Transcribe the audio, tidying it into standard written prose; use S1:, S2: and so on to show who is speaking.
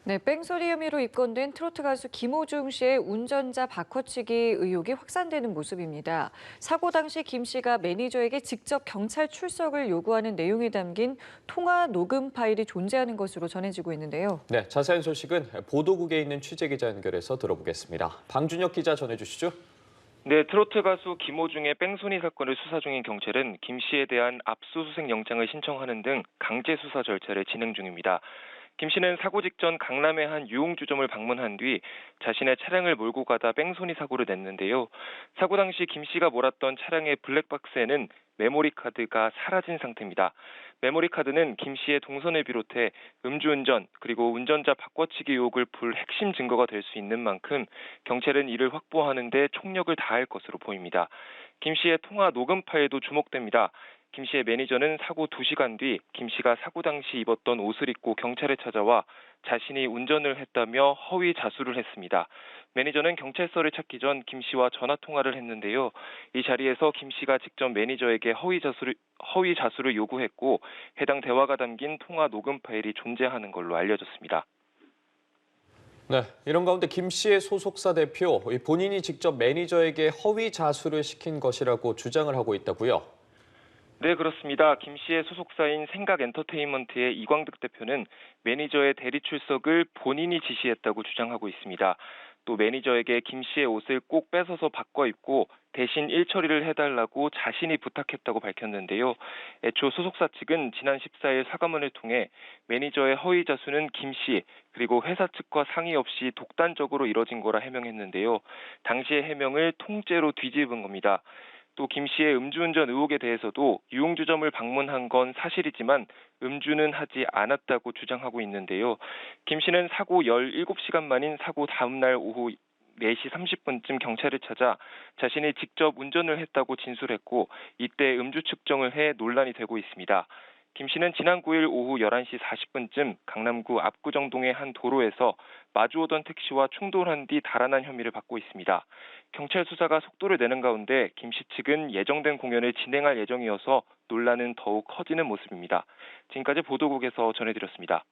S1: 네, 뺑소니 혐의로 입건된 트로트 가수 김호중 씨의 운전자 바꿔치기 의혹이 확산되는 모습입니다. 사고 당시 김 씨가 매니저에게 직접 경찰 출석을 요구하는 내용이 담긴 통화 녹음 파일이 존재하는 것으로 전해지고 있는데요.
S2: 네, 자세한 소식은 보도국에 있는 취재기자 연결해서 들어보겠습니다. 방준혁 기자 전해주시죠.
S3: 네, 트로트 가수 김호중의 뺑소니 사건을 수사 중인 경찰은 김 씨에 대한 압수수색 영장을 신청하는 등 강제 수사 절차를 진행 중입니다. 김 씨는 사고 직전 강남의 한 유흥주점을 방문한 뒤 자신의 차량을 몰고 가다 뺑소니 사고를 냈는데요. 사고 당시 김 씨가 몰았던 차량의 블랙박스에는 메모리 카드가 사라진 상태입니다. 메모리 카드는 김 씨의 동선을 비롯해 음주운전 그리고 운전자 바꿔치기 의혹을 풀 핵심 증거가 될 수 있는 만큼 경찰은 이를 확보하는 데 총력을 다할 것으로 보입니다. 김 씨의 통화 녹음 파일도 주목됩니다. 김 씨의 매니저는 사고 2시간 뒤 김 씨가 사고 당시 입었던 옷을 입고 경찰에 찾아와 자신이 운전을 했다며 허위 자수를 했습니다. 매니저는 경찰서를 찾기 전 김 씨와 전화 통화를 했는데요. 이 자리에서 김 씨가 직접 매니저에게 허위 자수를 요구했고 해당 대화가 담긴 통화 녹음 파일이 존재하는 걸로 알려졌습니다.
S2: 네, 이런 가운데 김 씨의 소속사 대표, 본인이 직접 매니저에게 허위 자수를 시킨 것이라고 주장을 하고 있다고요.
S3: 네, 그렇습니다. 김 씨의 소속사인 생각엔터테인먼트의 이광득 대표는 매니저의 대리 출석을 본인이 지시했다고 주장하고 있습니다. 또 매니저에게 김 씨의 옷을 꼭 뺏어서 바꿔 입고 대신 일처리를 해달라고 자신이 부탁했다고 밝혔는데요. 애초 소속사 측은 지난 14일 사과문을 통해 매니저의 허위 자수는 김 씨, 그리고 회사 측과 상의 없이 독단적으로 이뤄진 거라 해명했는데요. 당시의 해명을 통째로 뒤집은 겁니다. 또 김 씨의 음주운전 의혹에 대해서도 유흥주점을 방문한 건 사실이지만 음주는 하지 않았다고 주장하고 있는데요. 김 씨는 사고 17시간 만인 사고 다음 날 오후 4시 30분쯤 경찰을 찾아 자신이 직접 운전을 했다고 진술했고 이때 음주 측정을 해 논란이 되고 있습니다. 김 씨는 지난 9일 오후 11시 40분쯤 강남구 압구정동의 한 도로에서 마주오던 택시와 충돌한 뒤 달아난 혐의를 받고 있습니다. 경찰 수사가 속도를 내는 가운데 김 씨 측은 예정된 공연을 진행할 예정이어서 논란은 더욱 커지는 모습입니다. 지금까지 보도국에서 전해드렸습니다.